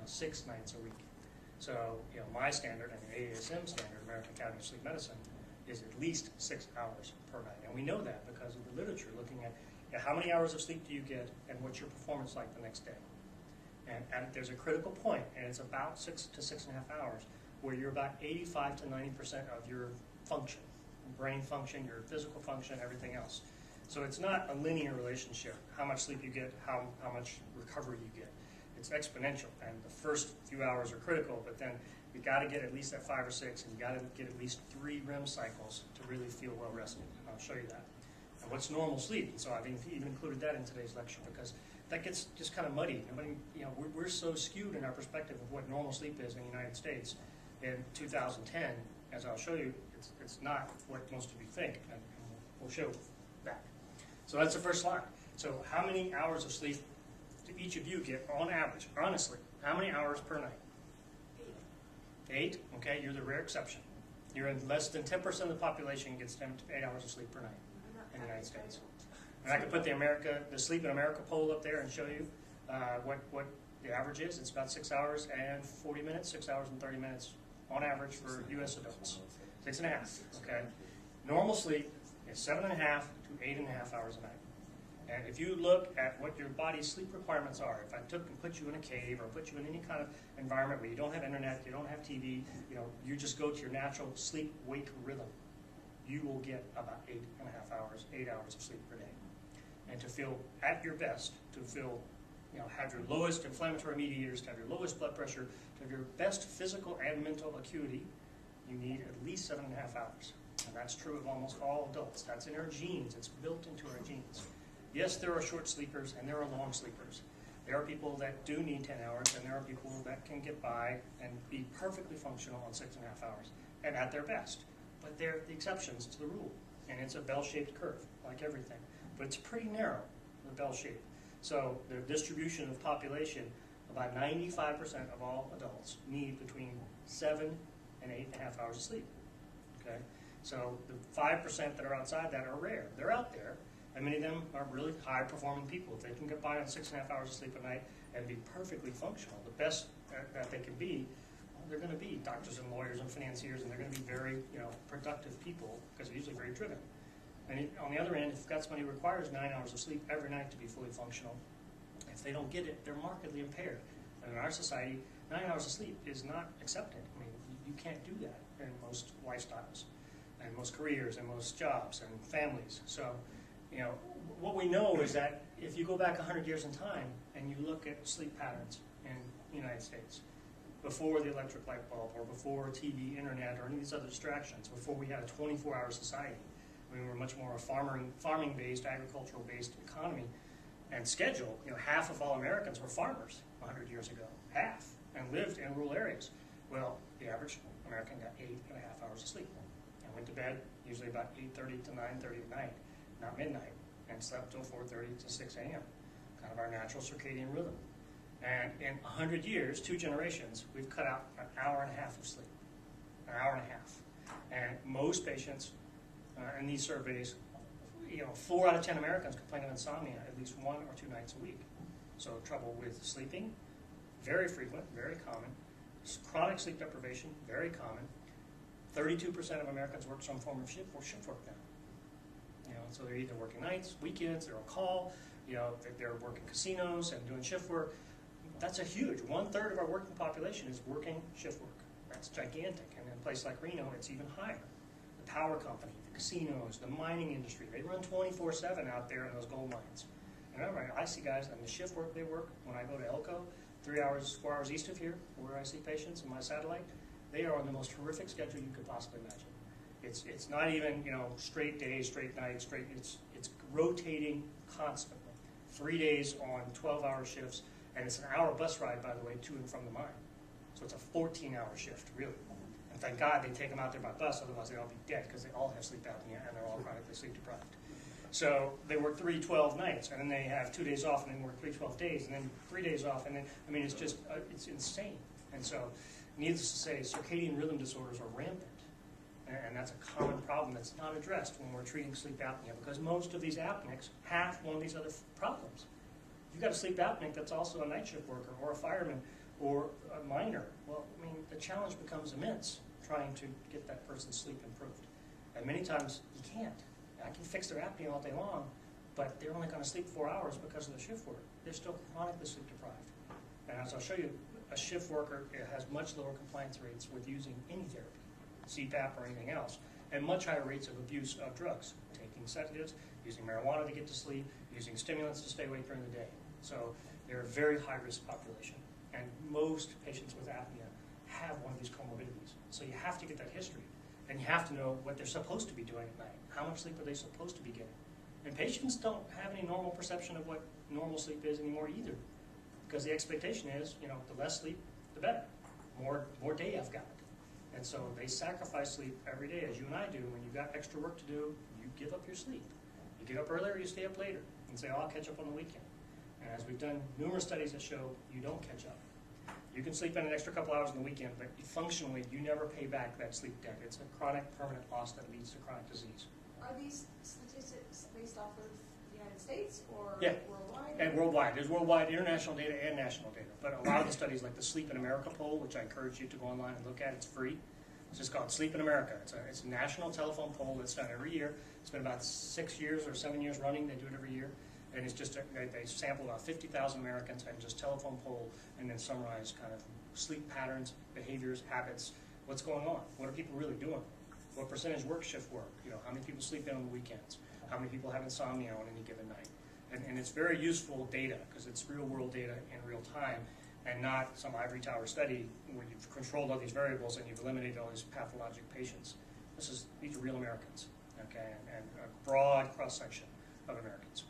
6 nights a week. So my standard, and the AASM standard, American Academy of Sleep Medicine, is at least 6 hours per night. And we know that because of the literature looking at how many hours of sleep do you get and what's your performance like the next day. And there's a critical point, and it's about 6 to 6.5 hours, where you're about 85 to 90% of your function, brain function, your physical function, everything else. So it's not a linear relationship, how much sleep you get, how much recovery you get. It's exponential, and the first few hours are critical, but then you got to get at least that 5 or 6, and you got to get at least 3 REM cycles to really feel well rested. And I'll show you that. And what's normal sleep? And so I've even included that in today's lecture because that gets just kind of muddy. Nobody, we're so skewed in our perspective of what normal sleep is in the United States in 2010. As I'll show you, it's not what most of you think, and we'll show that. So that's the first slide. So how many hours of sleep do each of you get on average? Honestly, how many hours per night? 8. Okay, you're the rare exception. You're in less than 10% of the population gets 8 hours of sleep per night in the United States. And I could put the Sleep in America poll up there and show you what the average is. It's about 6 hours and 40 minutes, 6 hours and 30 minutes on average for U.S. adults. 6.5. Okay. Normal sleep is 7.5 to 8.5 hours a night. And if you look at what your body's sleep requirements are, if I took and put you in a cave or put you in any kind of environment where you don't have internet, you don't have TV, you just go to your natural sleep-wake rhythm, you will get about 8.5 hours, 8 hours of sleep per day. And to feel at your best, to feel, have your lowest inflammatory mediators, to have your lowest blood pressure, to have your best physical and mental acuity, you need at least 7.5 hours. And that's true of almost all adults. That's in our genes. It's built into our genes. Yes, there are short sleepers and there are long sleepers. There are people that do need 10 hours, and there are people that can get by and be perfectly functional on 6.5 hours and at their best. But they're the exceptions to the rule. And it's a bell-shaped curve, like everything. But it's pretty narrow, the bell shape. So the distribution of population, about 95% of all adults need between 7 and 8.5 hours of sleep. Okay? So the 5% that are outside that are rare. They're out there, and many of them are really high-performing people. If they can get by on 6.5 hours of sleep a night and be perfectly functional, the best that they can be, well, they're going to be doctors and lawyers and financiers, and they're going to be very productive people because they're usually very driven. And on the other end, if you've got somebody who requires 9 hours of sleep every night to be fully functional, if they don't get it, they're markedly impaired. And in our society, 9 hours of sleep is not accepted. I mean, you can't do that in most lifestyles, and most careers, and most jobs, and families. So, what we know is that if you go back 100 years in time and you look at sleep patterns in the United States, before the electric light bulb, or before TV, internet, or any of these other distractions, before we had a 24-hour society, we were much more a farming-based, agricultural-based economy and schedule. Half of all Americans were farmers 100 years ago, half, and lived in rural areas. Well, the average American got 8.5 hours of sleep and went to bed usually about 8:30 to 9:30 at night, not midnight, and slept till 4:30 to 6 a.m., kind of our natural circadian rhythm. And in 100 years, 2 generations, we've cut out an hour and a half of sleep, an hour and a half. And most patients in these surveys, 4 out of 10 Americans complain of insomnia at least 1 or 2 nights a week. So trouble with sleeping, very frequent, very common. Chronic sleep deprivation, very common. 32% of Americans work some form of shift work now. So they're either working nights, weekends, they're on call, they're working casinos and doing shift work. That's a huge, 1/3 of our working population is working shift work. That's gigantic. And in a place like Reno, it's even higher. The power company, the casinos, the mining industry, they run 24/7 out there in those gold mines. And I see guys on the shift work they work when I go to Elko, 4 hours east of here, where I see patients in my satellite. They are on the most horrific schedule you could possibly imagine. It's not even straight days, straight nights, it's rotating constantly. 3 days on 12-hour shifts, and it's an hour bus ride, by the way, to and from the mine. So it's a 14-hour shift, really. And thank God they take them out there by bus, otherwise they'd all be dead because they all have sleep apnea and they're all chronically sleep deprived. So they work 3 12 nights, and then they have 2 days off, and then work 3 12 days, and then 3 days off, and then, it's just, it's insane. And so, needless to say, circadian rhythm disorders are rampant. And that's a common problem that's not addressed when we're treating sleep apnea, because most of these apneics have one of these other problems. You've got a sleep apneic that's also a night shift worker, or a fireman, or a minor. Well, I mean, the challenge becomes immense trying to get that person's sleep improved. And many times you can't. I can fix their apnea all day long, but they're only going to sleep 4 hours because of the shift work. They're still chronically sleep deprived. And as I'll show you, a shift worker has much lower compliance rates with using any therapy, CPAP or anything else, and much higher rates of abuse of drugs, taking sedatives, using marijuana to get to sleep, using stimulants to stay awake during the day. So they're a very high-risk population. And most patients with apnea have one of these comorbidities. So you have to get that history. And you have to know what they're supposed to be doing at night. How much sleep are they supposed to be getting? And patients don't have any normal perception of what normal sleep is anymore either. Because the expectation is, the less sleep, the better. More day I've got. And so they sacrifice sleep every day, as you and I do. When you've got extra work to do, you give up your sleep. You get up earlier, you stay up later, and say, I'll catch up on the weekend. And as we've done numerous studies that show you don't catch up. You can sleep in an extra couple hours on the weekend, but functionally, you never pay back that sleep debt. It's a chronic, permanent loss that leads to chronic disease. Are these statistics based off of the United States or worldwide? And worldwide. There's worldwide international data and national data. But a lot of the studies, like the Sleep in America poll, which I encourage you to go online and look at, it's free. It's just called Sleep in America. It's a national telephone poll that's done every year. It's been about 6 years or 7 years running. They do it every year. And it's just, they sample about 50,000 Americans and just telephone poll and then summarize kind of sleep patterns, behaviors, habits, what's going on. What are people really doing? What percentage work shift work? How many people sleep in on the weekends? How many people have insomnia on any given night? And it's very useful data because it's real world data in real time and not some ivory tower study where you've controlled all these variables and you've eliminated all these pathologic patients. These are real Americans, okay, and a broad cross-section of Americans.